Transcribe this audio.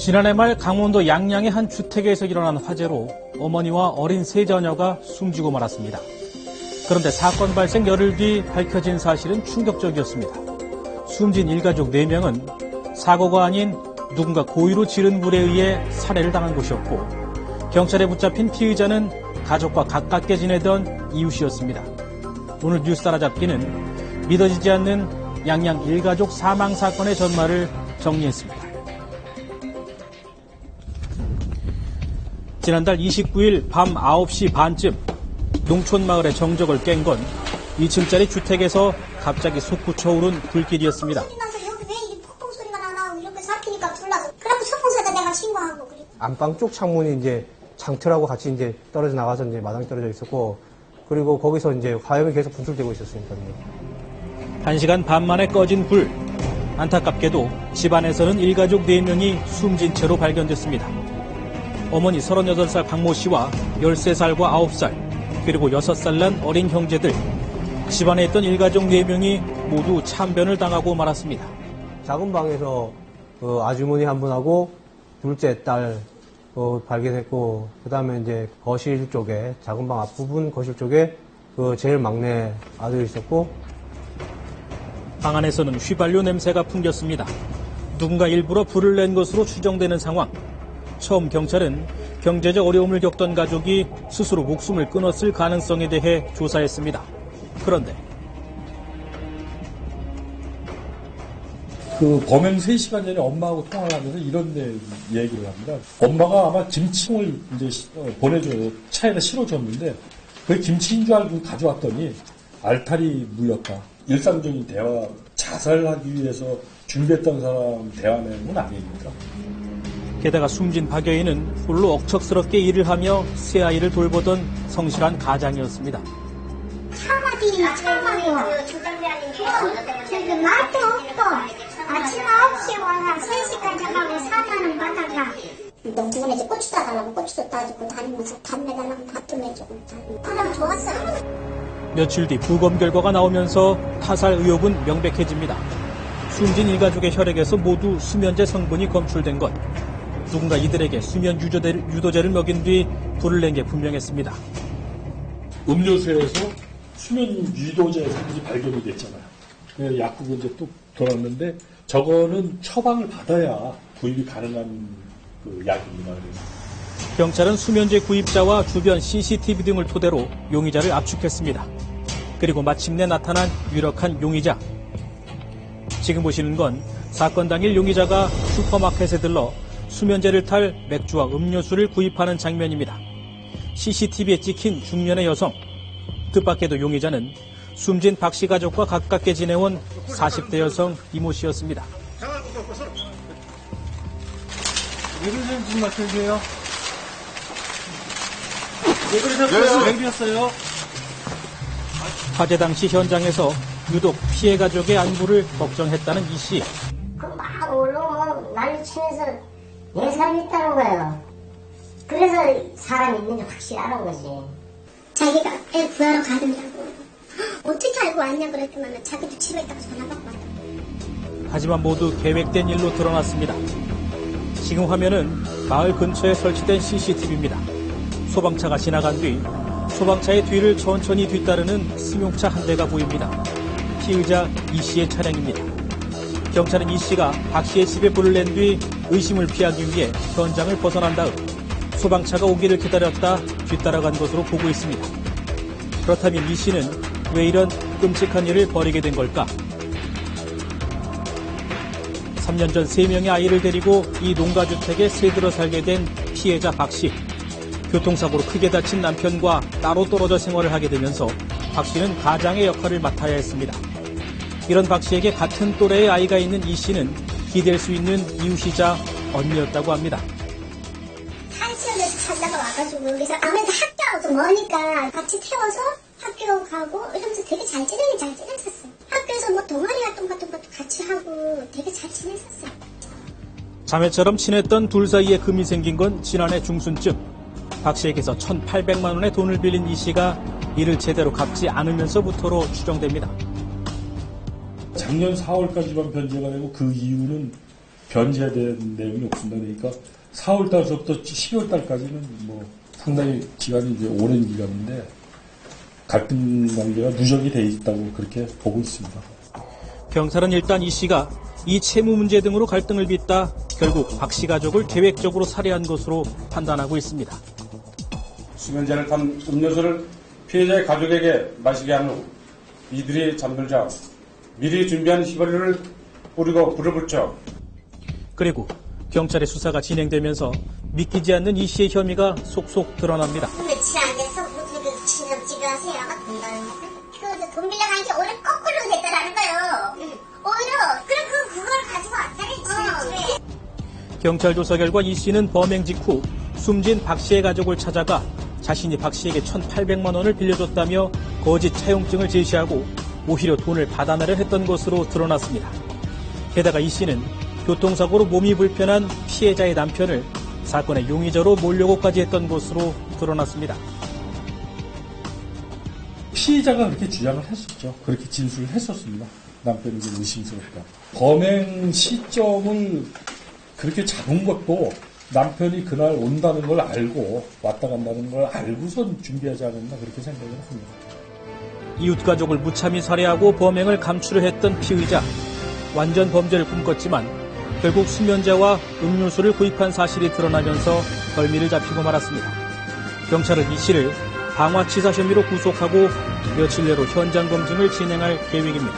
지난해 말 강원도 양양의 한 주택에서 일어난 화재로 어머니와 어린 세 자녀가 숨지고 말았습니다. 그런데 사건 발생 열흘 뒤 밝혀진 사실은 충격적이었습니다. 숨진 일가족 4명은 사고가 아닌 누군가 고의로 지른 불에 의해 살해를 당한 것이었고, 경찰에 붙잡힌 피의자는 가족과 가깝게 지내던 이웃이었습니다. 오늘 뉴스 따라잡기는 믿어지지 않는 양양 일가족 사망 사건의 전말을 정리했습니다. 지난달 29일 밤 9시 반쯤 농촌 마을의 정적을 깬 건 2층짜리 주택에서 갑자기 솟구쳐 오른 불길이었습니다. 여기 왜 이렇게 폭풍 소리가 나나 이렇게 살피니까 불나서 그래서 소풍서에다 내가 신고하고 그래. 안방 쪽 창문이 이제 장틀하고 같이 이제 떨어져 나가서 이제 마당에 떨어져 있었고, 그리고 거기서 이제 화염이 계속 분출되고 있었으니까요. 1시간 반 만에 꺼진 불. 안타깝게도 집안에서는 일가족 4명이 숨진 채로 발견됐습니다. 어머니 38살 박모 씨와 13살과 9살, 그리고 6살 난 어린 형제들, 집안에 있던 일가족 4명이 모두 참변을 당하고 말았습니다. 작은 방에서 아주머니 한 분하고 둘째 딸 발견했고, 그 다음에 이제 거실 쪽에, 작은 방 앞부분 거실 쪽에 제일 막내 아들이 있었고, 방 안에서는 휘발유 냄새가 풍겼습니다. 누군가 일부러 불을 낸 것으로 추정되는 상황. 처음 경찰은 경제적 어려움을 겪던 가족이 스스로 목숨을 끊었을 가능성에 대해 조사했습니다. 그런데 그 범행 3시간 전에 엄마하고 통화를 하면서 이런 얘기를 합니다. 엄마가 아마 김치통을 이제 차에다 실어줬는데 그게 김치인 줄 알고 가져왔더니 알타리 물렸다. 일상적인 대화, 자살하기 위해서 준비했던 사람 대화 내용은 아닙니까? 게다가 숨진 박 여인은 홀로 억척스럽게 일을 하며 새 아이를 돌보던 성실한 가장이었습니다. 차마디 지금 맛도 없고 아침 9시에 와서 3시까지 하고 4만 원 받아가. 농촌에 이제 고추 따달라고 고추도 따지고 다니면서 밥 매달라고 밥도 매주고 그냥 좋았어요. 며칠 뒤 부검 결과가 나오면서 타살 의혹은 명백해집니다. 숨진 일가족의 혈액에서 모두 수면제 성분이 검출된 것. 누군가 이들에게 수면 유도제를 먹인 뒤 불을 낸 게 분명했습니다. 음료수에서 수면 유도제 성분이 발견이 됐잖아요. 약국에 이제 또 돌았는데 저거는 처방을 받아야 구입이 가능한 그 약입니다. 경찰은 수면제 구입자와 주변 CCTV 등을 토대로 용의자를 압축했습니다. 그리고 마침내 나타난 유력한 용의자. 지금 보시는 건 사건 당일 용의자가 슈퍼마켓에 들러 수면제를 탈 맥주와 음료수를 구입하는 장면입니다. CCTV에 찍힌 중년의 여성. 뜻밖에도 용의자는 숨진 박 씨 가족과 가깝게 지내온 40대 여성 이모 씨였습니다. 왜 그러세요? 무슨 말씀이세요? 왜 그러셨어요? 왜 그러셨어요? 화재 당시 현장에서 유독 피해 가족의 안부를 걱정했다는 이 씨. 막 올라오면 난리 치면서 내 사람이 있다는 거예요. 그래서 사람이 있는지 확실히 알은 거지. 자기가 애 구하러 가든다고. 어떻게 알고 왔냐 그랬더니 자기도 집에 있다가 전화 받고 왔다고. 하지만 모두 계획된 일로 드러났습니다. 지금 화면은 마을 근처에 설치된 CCTV입니다. 소방차가 지나간 뒤 소방차의 뒤를 천천히 뒤따르는 승용차 한 대가 보입니다. 피의자 이 씨의 차량입니다. 경찰은 이 씨가 박 씨의 집에 불을 낸 뒤 의심을 피하기 위해 현장을 벗어난 다음 소방차가 오기를 기다렸다 뒤따라간 것으로 보고 있습니다. 그렇다면 이 씨는 왜 이런 끔찍한 일을 벌이게 된 걸까? 3년 전 3명의 아이를 데리고 이 농가주택에 새들어 살게 된 피해자 박 씨. 교통사고로 크게 다친 남편과 따로 떨어져 생활을 하게 되면서 박 씨는 가장의 역할을 맡아야 했습니다. 이런 박 씨에게 같은 또래의 아이가 있는 이 씨는 기댈 수 있는 이웃이자 언니였다고 합니다. 한시원에서 살다가 와가지고 여기서 아무래도 학교하고 좀 머니까 같이 태워서 학교 가고 이러면서 되게 잘 지냈었어요. 학교에서 뭐 동아리 활동 같은 것도 같이 하고 되게 잘 지냈었어요. 자매처럼 친했던 둘 사이에 금이 생긴 건 지난해 중순쯤. 박 씨에게서 1,800만 원의 돈을 빌린 이 씨가 이를 제대로 갚지 않으면서부터로 추정됩니다. 작년 4월까지만 변제가 되고 그 이후는 변제된 내용이 없습니다. 그러니까 4월 달서부터 12월 달까지는 뭐 상당히 기간이 이제 오랜 기간인데 갈등 관계가 누적이 돼 있다고 그렇게 보고 있습니다. 경찰은 일단 이 씨가 이 채무 문제 등으로 갈등을 빚다 결국 박 씨 가족을 계획적으로 살해한 것으로 판단하고 있습니다. 수면제를 탄 음료수를 피해자의 가족에게 마시게 한 후 이들이 잠들자 미리 준비한 휘발유를 뿌리고 불을 붙여 그리고 경찰의 수사가 진행되면서 믿기지 않는 이 씨의 혐의가 속속 드러납니다. 며칠 안 돼서 무슨 친정집에 와서 얘가 돈 달라고 돈 빌려간 게 오늘 거꾸로 됐다라는 거예요. 오히려 그걸 가지고 왔다니 친정집에. 경찰 조사 결과 이 씨는 범행 직후 숨진 박 씨의 가족을 찾아가 자신이 박 씨에게 1,800만 원을 빌려줬다며 거짓 차용증을 제시하고 오히려 돈을 받아내려 했던 것으로 드러났습니다. 게다가 이 씨는 교통사고로 몸이 불편한 피해자의 남편을 사건의 용의자로 몰려고까지 했던 것으로 드러났습니다. 피해자가 그렇게 주장을 했었죠. 그렇게 진술을 했었습니다. 남편이 좀 의심스럽다. 범행 시점을 그렇게 잡은 것도 남편이 그날 온다는 걸 알고 왔다 간다는 걸 알고선 준비하지 않았나 그렇게 생각을 했습니다. 이웃 가족을 무참히 살해하고 범행을 감추려 했던 피의자. 완전 범죄를 꿈꿨지만 결국 수면제와 음료수를 구입한 사실이 드러나면서 덜미를 잡히고 말았습니다. 경찰은 이 씨를 방화치사 혐의로 구속하고 며칠 내로 현장 검증을 진행할 계획입니다.